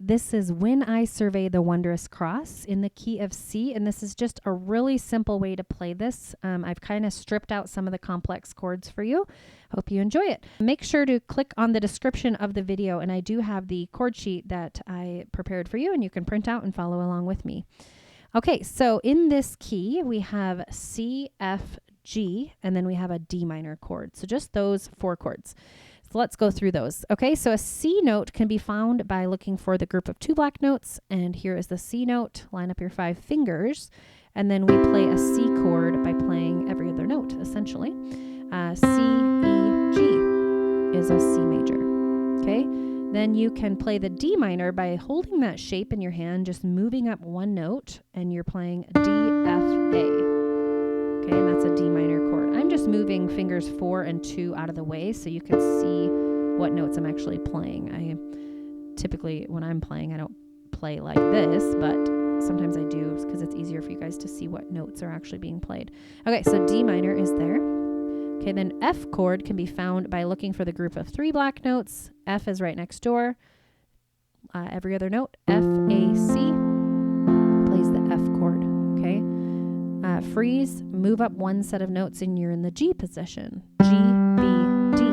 This is When I Survey the Wondrous Cross in the key of C, and this is just a really simple way to play this. I've kind of stripped out some of the complex chords for you. Hope you enjoy it. Make sure to click on the description of the video, and I do have the chord sheet that I prepared for you, and you can print out and follow along with me. Okay, so in this key, we have C, F, G, and then we have a D minor chord. So just those 4 chords. So let's go through those. Okay, so a C note can be found by looking for the group of 2 black notes, and here is the C note. Line up your 5 fingers, and then we play a C chord by playing every other note, essentially. C, E, G is a C major. Okay, then you can play the D minor by holding that shape in your hand, just moving up 1 note, and you're playing D, F, A. Okay, and that's a D minor chord. I'm just moving fingers 4 and 2 out of the way so you can see what notes I'm actually playing. Typically, when I'm playing, I don't play like this, but sometimes I do because it's easier for you guys to see what notes are actually being played. Okay, so D minor is there. Okay, then F chord can be found by looking for the group of 3 black notes. F is right next door. Every other note, F, A, C, plays the F chord, okay? Freeze, move up 1 set of notes and you're in the G position. G, B, D.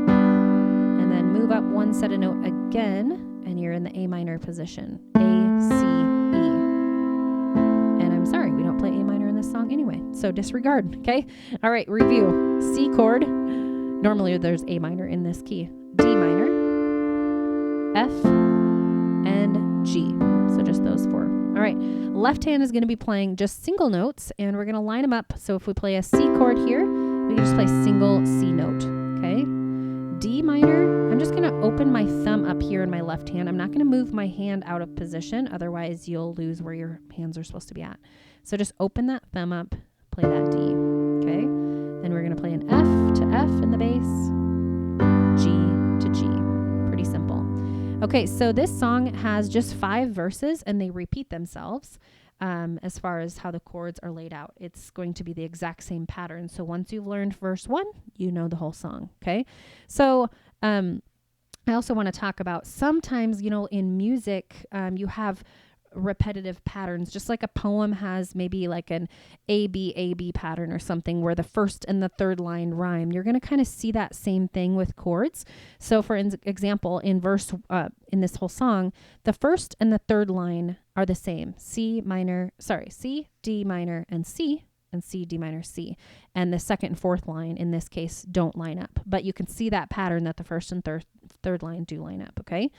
And then move up 1 set of note again and you're in the A minor position. A, C, E. And I'm sorry, we don't play A minor in this song anyway, so disregard, okay? All right, review. C chord, normally there's A minor in this key. D minor, F, and G. So just those 4. All right, left hand is going to be playing just single notes, and we're going to line them up. So if we play a C chord here, we can just play single C note, okay? D minor, I'm just going to open my thumb up here in my left hand. I'm not going to move my hand out of position, otherwise you'll lose where your hands are supposed to be at. So just open that thumb up, play that D, okay? Then we're going to play an F to F in the bass, G to G. Pretty simple. Okay, so this song has just 5 verses and they repeat themselves as far as how the chords are laid out. It's going to be the exact same pattern. So once you've learned verse 1, you know the whole song, okay? So I also want to talk about sometimes, in music, you have repetitive patterns, just like a poem has maybe like an A-B pattern or something where the first and the third line rhyme. You're going to kind of see that same thing with chords. So for example, in this whole song, the first and the third line are the same. C, D minor, and C, D minor, C. And the second and fourth line in this case don't line up, but you can see that pattern that the first and third line do line up, okay?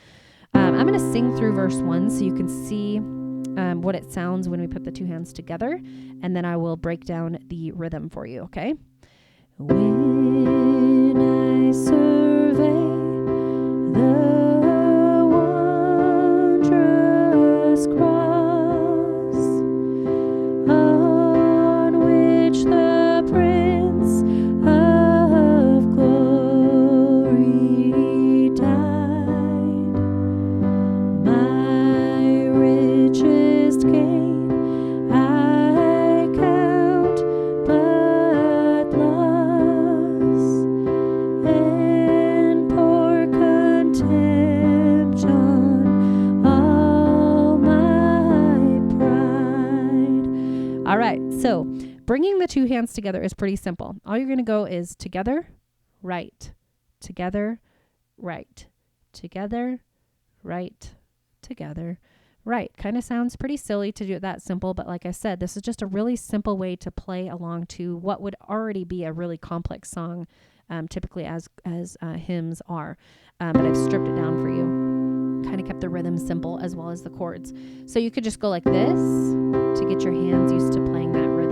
I'm going to sing through verse 1 so you can see what it sounds when we put the 2 hands together, and then I will break down the rhythm for you, okay? When I survey the wondrous cross on which the Prince of Glory died, my richest gain I count but loss, and pour contempt on all my pride. All right, so bringing the 2 hands together is pretty simple. All you're going to go is together, right, together, right, together, right, together, right. Kind of sounds pretty silly to do it that simple, but like I said, this is just a really simple way to play along to what would already be a really complex song, typically as hymns are. But I've stripped it down for you. Kind of kept the rhythm simple as well as the chords. So you could just go like this to get your hands used to playing that rhythm.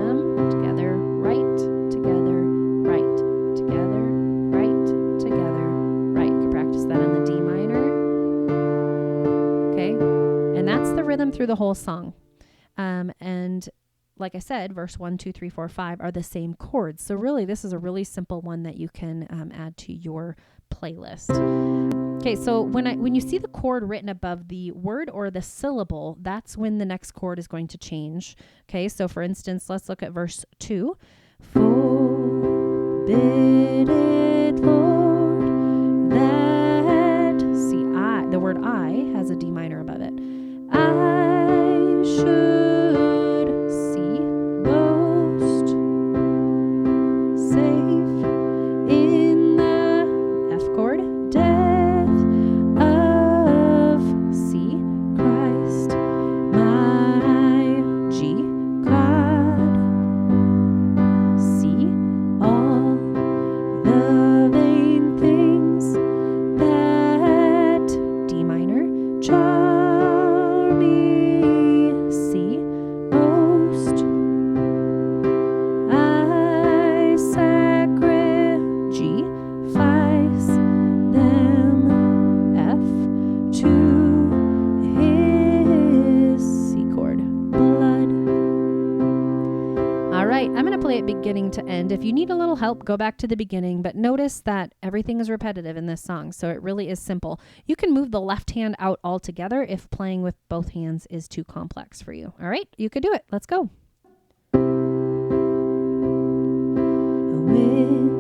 Together, right, together, right, together, right, together, right. You can practice that on the D minor. Okay, and that's the rhythm through the whole song. And like I said, verse 1, 2, 3, 4, 5 are the same chords. So really, this is a really simple one that you can add to your playlist. Okay, so when you see the chord written above the word or the syllable, that's when the next chord is going to change. Okay, so for instance, let's look at verse 2. Forbid it, Lord, that, see, the word I has a D minor above it. I should see boast safe in the F chord, death of C, Christ, my G, God, C, all the vain things that D minor, jar me, C, most, I sacrifice them, F, to his C chord, blood. All right, I'm going to play it beginning to end. If you need a little help, go back to the beginning, but notice that everything is repetitive in this song, so it really is simple. You can move the left hand out altogether if playing with both hands is too complex for you. All right, you could do it. Let's go. With